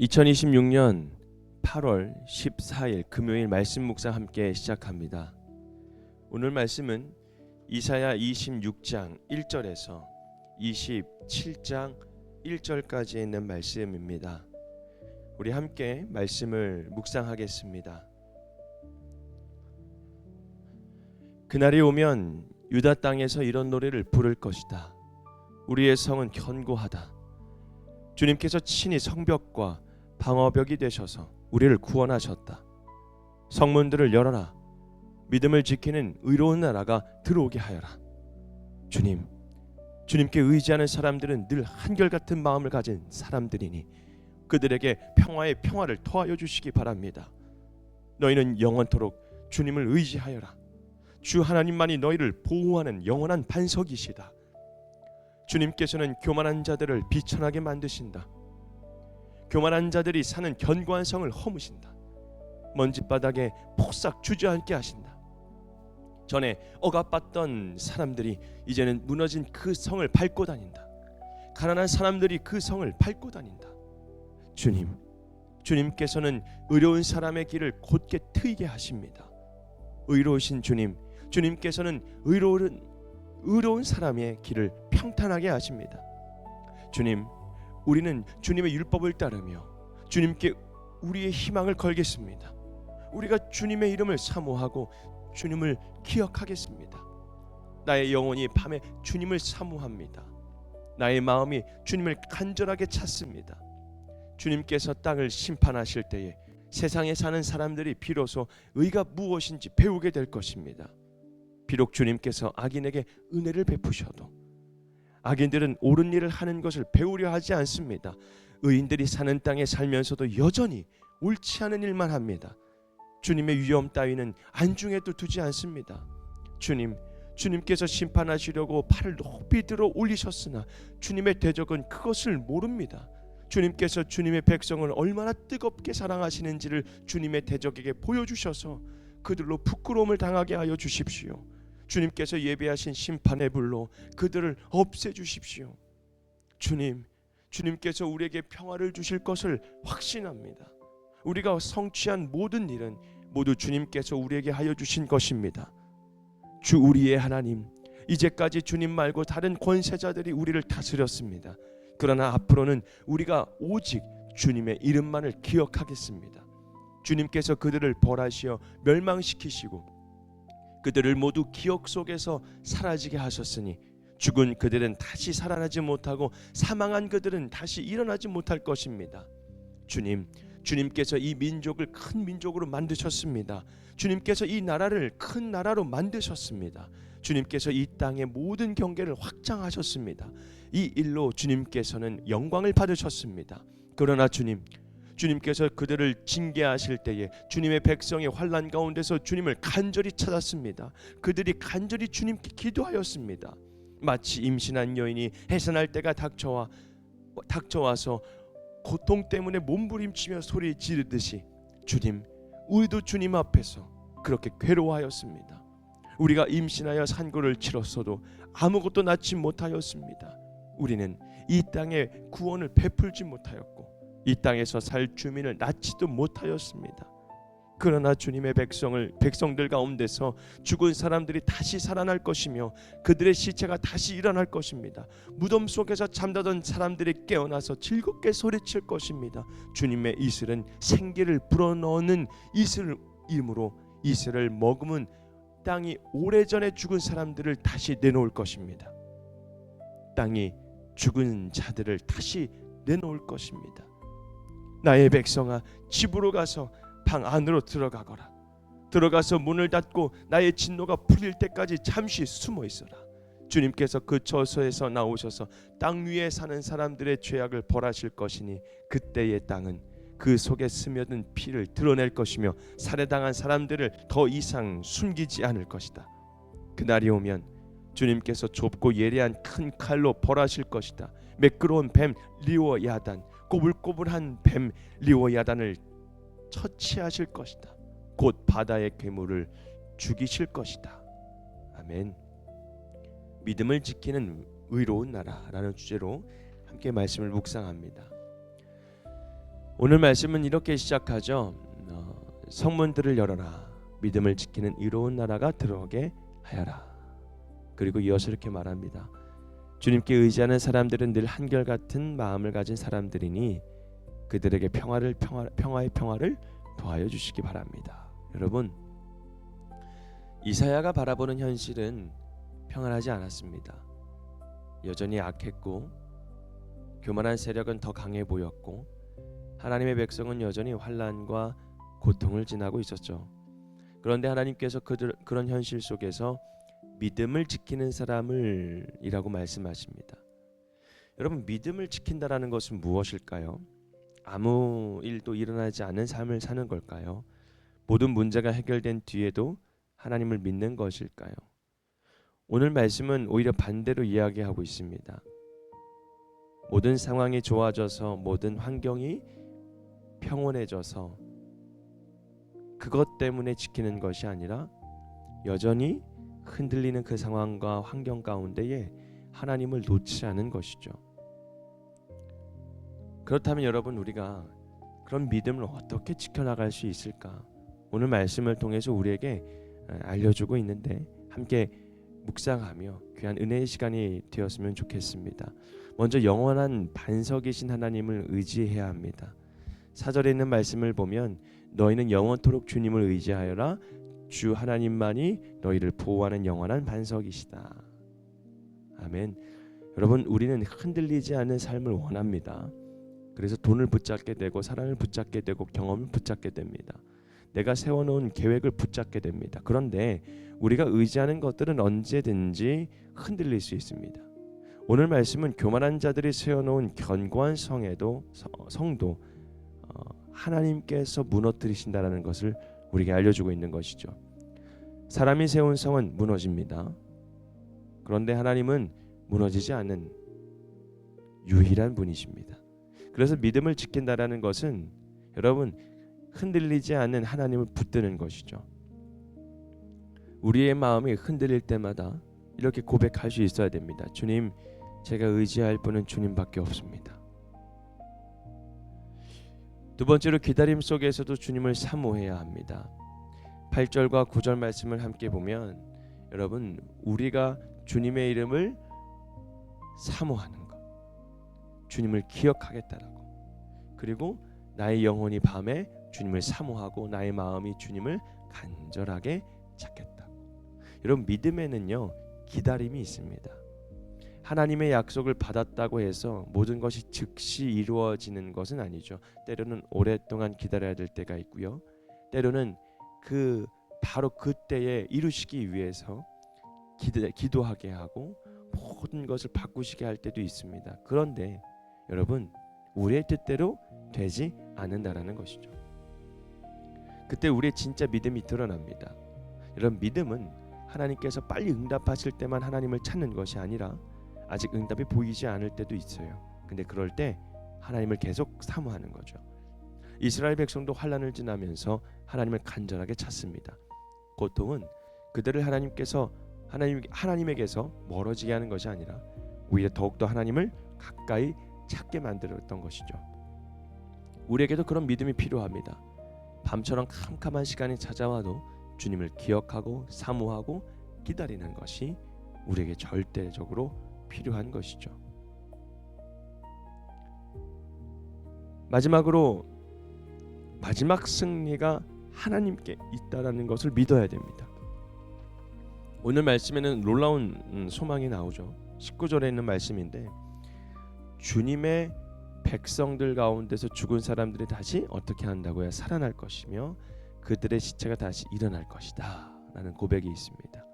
2026년 8월 14일 금요일 말씀 묵상 함께 시작합니다. 오늘 말씀은 이사야 26장 1절에서 27장 1절까지 있는 말씀입니다. 우리 함께 말씀을 묵상하겠습니다. 그날이 오면 유다 땅에서 이런 노래를 부를 것이다. 우리의 성은 견고하다. 주님께서 친히 성벽과 방어벽이 되셔서 우리를 구원하셨다. 성문들을 열어라. 믿음을 지키는 의로운 나라가 들어오게 하여라. 주님께 의지하는 사람들은 늘 한결같은 마음을 가진 사람들이니 그들에게 평화의 평화를 더하여 주시기 바랍니다. 너희는 영원토록 주님을 의지하여라. 주 하나님만이 너희를 보호하는 영원한 반석이시다. 주님께서는 교만한 자들을 비천하게 만드신다. 교만한 자들이 사는 견고한 성을 허무신다. 먼지바닥에 폭삭 주저앉게 하신다. 전에 억압받던 사람들이 이제는 무너진 그 성을 밟고 다닌다. 가난한 사람들이 그 성을 밟고 다닌다. 주님께서는 의로운 사람의 길을 곧게 트이게 하십니다. 의로우신 주님께서는 의로운 사람의 길을 평탄하게 하십니다. 우리는 주님의 율법을 따르며 주님께 우리의 희망을 걸겠습니다. 우리가 주님의 이름을 사모하고 주님을 기억하겠습니다. 나의 영혼이 밤에 주님을 사모합니다. 나의 마음이 주님을 간절하게 찾습니다. 주님께서 땅을 심판하실 때에 세상에 사는 사람들이 비로소 의가 무엇인지 배우게 될 것입니다. 비록 주님께서 악인에게 은혜를 베푸셔도 악인들은 옳은 일을 하는 것을 배우려 하지 않습니다. 의인들이 사는 땅에 살면서도 여전히 옳지 않은 일만 합니다. 주님의 위엄 따위는 안중에도 두지 않습니다. 주님께서 심판하시려고 팔을 높이 들어 올리셨으나 주님의 대적은 그것을 모릅니다. 주님께서 주님의 백성을 얼마나 뜨겁게 사랑하시는지를 주님의 대적에게 보여주셔서 그들로 부끄러움을 당하게 하여 주십시오. 주님께서 예비하신 심판의 불로 그들을 없애주십시오. 주님께서 우리에게 평화를 주실 것을 확신합니다. 우리가 성취한 모든 일은 모두 주님께서 우리에게 하여 주신 것입니다. 주 우리의 하나님, 이제까지 주님 말고 다른 권세자들이 우리를 다스렸습니다. 그러나 앞으로는 우리가 오직 주님의 이름만을 기억하겠습니다. 주님께서 그들을 벌하시어 멸망시키시고 그들을 모두 기억 속에서 사라지게 하셨으니 죽은 그들은 다시 살아나지 못하고 사망한 그들은 다시 일어나지 못할 것입니다. 주님께서 이 민족을 큰 민족으로 만드셨습니다. 주님께서 이 나라를 큰 나라로 만드셨습니다. 주님께서 이 땅의 모든 경계를 확장하셨습니다. 이 일로 주님께서는 영광을 받으셨습니다. 그러나 주님께서 그들을 징계하실 때에 주님의 백성의 환난 가운데서 주님을 간절히 찾았습니다. 그들이 간절히 주님께 기도하였습니다. 마치 임신한 여인이 해산할 때가 닥쳐와서 고통 때문에 몸부림치며 소리 지르듯이 우리도 주님 앞에서 그렇게 괴로워하였습니다. 우리가 임신하여 산고를 치렀어도 아무것도 낳지 못하였습니다. 우리는 이 땅에 구원을 베풀지 못하였고 이 땅에서 살 주민을 낳지도 못하였습니다. 그러나 주님의 백성들 가운데서 죽은 사람들이 다시 살아날 것이며 그들의 시체가 다시 일어날 것입니다. 무덤 속에서 잠자던 사람들이 깨어나서 즐겁게 소리칠 것입니다. 주님의 이슬은 생기를 불어넣는 이슬이므로 이슬을 머금은 땅이 오래전에 죽은 사람들을 다시 내놓을 것입니다. 땅이 죽은 자들을 다시 내놓을 것입니다. 나의 백성아, 집으로 가서 방 안으로 들어가서 문을 닫고 나의 진노가 풀릴 때까지 잠시 숨어 있어라. 주님께서 그 저소에서 나오셔서 땅 위에 사는 사람들의 죄악을 벌하실 것이니 그때의 땅은 그 속에 스며든 피를 드러낼 것이며 살해당한 사람들을 더 이상 숨기지 않을 것이다. 그날이 오면 주님께서 좁고 예리한 큰 칼로 벌하실 것이다. 매끄러운 뱀 리워야단, 꼬불꼬불한 뱀 리워야단을 처치하실 것이다. 곧 바다의 괴물을 죽이실 것이다. 아멘. 믿음을 지키는 의로운 나라라는 주제로 함께 말씀을 묵상합니다. 오늘 말씀은 이렇게 시작하죠. 성문들을 열어라. 믿음을 지키는 의로운 나라가 들어오게 하여라. 그리고 이어서 이렇게 말합니다. 주님께 의지하는 사람들은 늘 한결같은 마음을 가진 사람들이니 그들에게 평화의 평화를 더하여 주시기 바랍니다. 여러분, 이사야가 바라보는 현실은 평안하지 않았습니다. 여전히 악했고 교만한 세력은 더 강해 보였고 하나님의 백성은 여전히 환난과 고통을 지나고 있었죠. 그런데 하나님께서 그런 현실 속에서 믿음을 지키는 사람을 이라고 말씀하십니다. 여러분, 믿음을 지킨다라는 것은 무엇일까요? 아무 일도 일어나지 않은 삶을 사는 걸까요? 모든 문제가 해결된 뒤에도 하나님을 믿는 것일까요? 오늘 말씀은 오히려 반대로 이야기하고 있습니다. 모든 상황이 좋아져서 모든 환경이 평온해져서 그것 때문에 지키는 것이 아니라 여전히 흔들리는 그 상황과 환경 가운데에 하나님을 놓지 않은 것이죠. 그렇다면 여러분, 우리가 그런 믿음을 어떻게 지켜나갈 수 있을까? 오늘 말씀을 통해서 우리에게 알려주고 있는데 함께 묵상하며 귀한 은혜의 시간이 되었으면 좋겠습니다. 먼저 영원한 반석이신 하나님을 의지해야 합니다. 4절에 있는 말씀을 보면 너희는 영원토록 주님을 의지하여라. 주 하나님만이 너희를 보호하는 영원한 반석이시다. 아멘. 여러분, 우리는 흔들리지 않는 삶을 원합니다. 그래서 돈을 붙잡게 되고 사랑을 붙잡게 되고 경험을 붙잡게 됩니다. 내가 세워놓은 계획을 붙잡게 됩니다. 그런데 우리가 의지하는 것들은 언제든지 흔들릴 수 있습니다. 오늘 말씀은 교만한 자들이 세워놓은 견고한 성도 하나님께서 무너뜨리신다라는 것을 우리에게 알려주고 있는 것이죠. 사람이 세운 성은 무너집니다. 그런데 하나님은 무너지지 않는 유일한 분이십니다. 그래서 믿음을 지킨다라는 것은 여러분, 흔들리지 않는 하나님을 붙드는 것이죠. 우리의 마음이 흔들릴 때마다 이렇게 고백할 수 있어야 됩니다. 주님, 제가 의지할 분은 주님밖에 없습니다. 두 번째로 기다림 속에서도 주님을 사모해야 합니다. 8절과 9절 말씀을 함께 보면 여러분, 우리가 주님의 이름을 사모하는 것, 주님을 기억하겠다라고, 그리고 나의 영혼이 밤에 주님을 사모하고 나의 마음이 주님을 간절하게 찾겠다고. 여러분, 믿음에는요 기다림이 있습니다. 하나님의 약속을 받았다고 해서 모든 것이 즉시 이루어지는 것은 아니죠. 때로는 오랫동안 기다려야 될 때가 있고요. 때로는 바로 그때에 이루시기 위해서 기도하게 하고 모든 것을 바꾸시게 할 때도 있습니다. 그런데 여러분, 우리의 뜻대로 되지 않는다라는 것이죠. 그때 우리의 진짜 믿음이 드러납니다. 여러분, 믿음은 하나님께서 빨리 응답하실 때만 하나님을 찾는 것이 아니라 아직 응답이 보이지 않을 때도 있어요. 근데 그럴 때 하나님을 계속 사모하는 거죠. 이스라엘 백성도 환난을 지나면서 하나님을 간절하게 찾습니다. 고통은 그들을 하나님에게서 멀어지게 하는 것이 아니라 오히려 더욱더 하나님을 가까이 찾게 만들었던 것이죠. 우리에게도 그런 믿음이 필요합니다. 밤처럼 캄캄한 시간이 찾아와도 주님을 기억하고 사모하고 기다리는 것이 우리에게 절대적으로 필요한 것이죠. 마지막으로 마지막 승리가 하나님께 있다라는 것을 믿어야 됩니다. 오늘 말씀에는 놀라운 소망이 나오죠. 19절에 있는 말씀인데 주님의 백성들 가운데서 죽은 사람들이 다시 어떻게 한다고요? 살아날 것이며 그들의 시체가 다시 일어날 것이다 라는 고백이 있습니다.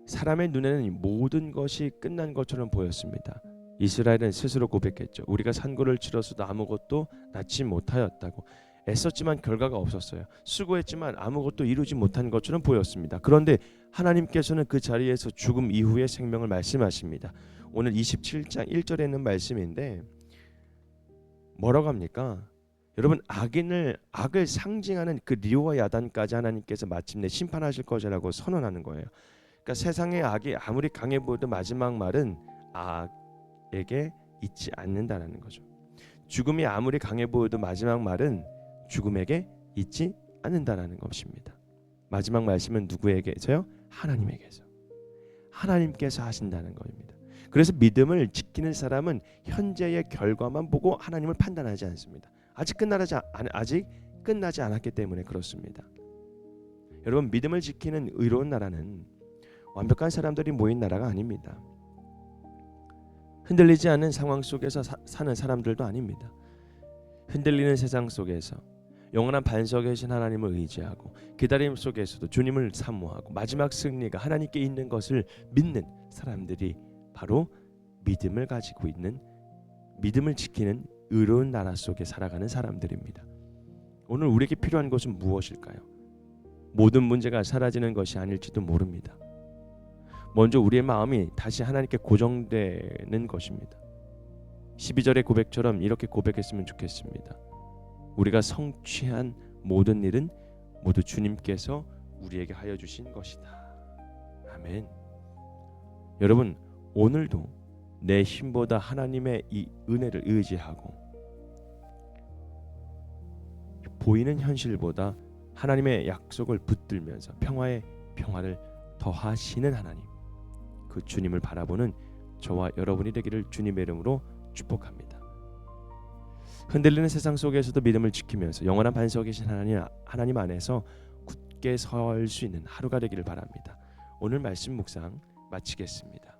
사람의 눈에는 모든 것이 끝난 것처럼 보였습니다. 이스라엘은 스스로 고백했죠. 우리가 산고를 치러서도 아무것도 낳지 못하였다고. 애썼지만 결과가 없었어요. 수고했지만 아무것도 이루지 못한 것처럼 보였습니다. 그런데 하나님께서는 그 자리에서 죽음 이후의 생명을 말씀하십니다. 오늘 27장 1절에 있는 말씀인데 뭐라고 합니까? 여러분, 악을 상징하는 그 리오와 야단까지 하나님께서 마침내 심판하실 것이라고 선언하는 거예요. 그러니까 세상의 악이 아무리 강해 보여도 마지막 말은 악에게 있지 않는다라는 거죠. 죽음이 아무리 강해 보여도 마지막 말은 죽음에게 있지 않는다라는 것입니다. 마지막 말씀은 누구에게서요? 하나님에게서. 하나님께서 하신다는 겁니다. 그래서 믿음을 지키는 사람은 현재의 결과만 보고 하나님을 판단하지 않습니다. 아직 끝나지 않았기 때문에 그렇습니다. 여러분, 믿음을 지키는 의로운 나라는 완벽한 사람들이 모인 나라가 아닙니다. 흔들리지 않는 상황 속에서 사는 사람들도 아닙니다. 흔들리는 세상 속에서 영원한 반석에 계신 하나님을 의지하고 기다림 속에서도 주님을 사모하고 마지막 승리가 하나님께 있는 것을 믿는 사람들이 바로 믿음을 가지고 있는, 믿음을 지키는 의로운 나라 속에 살아가는 사람들입니다. 오늘 우리에게 필요한 것은 무엇일까요? 모든 문제가 사라지는 것이 아닐지도 모릅니다. 먼저 우리의 마음이 다시 하나님께 고정되는 것입니다. 12절의 고백처럼 이렇게 고백했으면 좋겠습니다. 우리가 성취한 모든 일은 모두 주님께서 우리에게 하여 주신 것이다. 아멘. 여러분, 오늘도 내 힘보다 하나님의 이 은혜를 의지하고 보이는 현실보다 하나님의 약속을 붙들면서 평화의 평화를 더하시는 하나님, 그 주님을 바라보는 저와 여러분이 되기를 주님의 이름으로 축복합니다. 흔들리는 세상 속에서도 믿음을 지키면서 영원한 반석에 계신 하나님 안에서 굳게 설 수 있는 하루가 되기를 바랍니다. 오늘 말씀 묵상 마치겠습니다.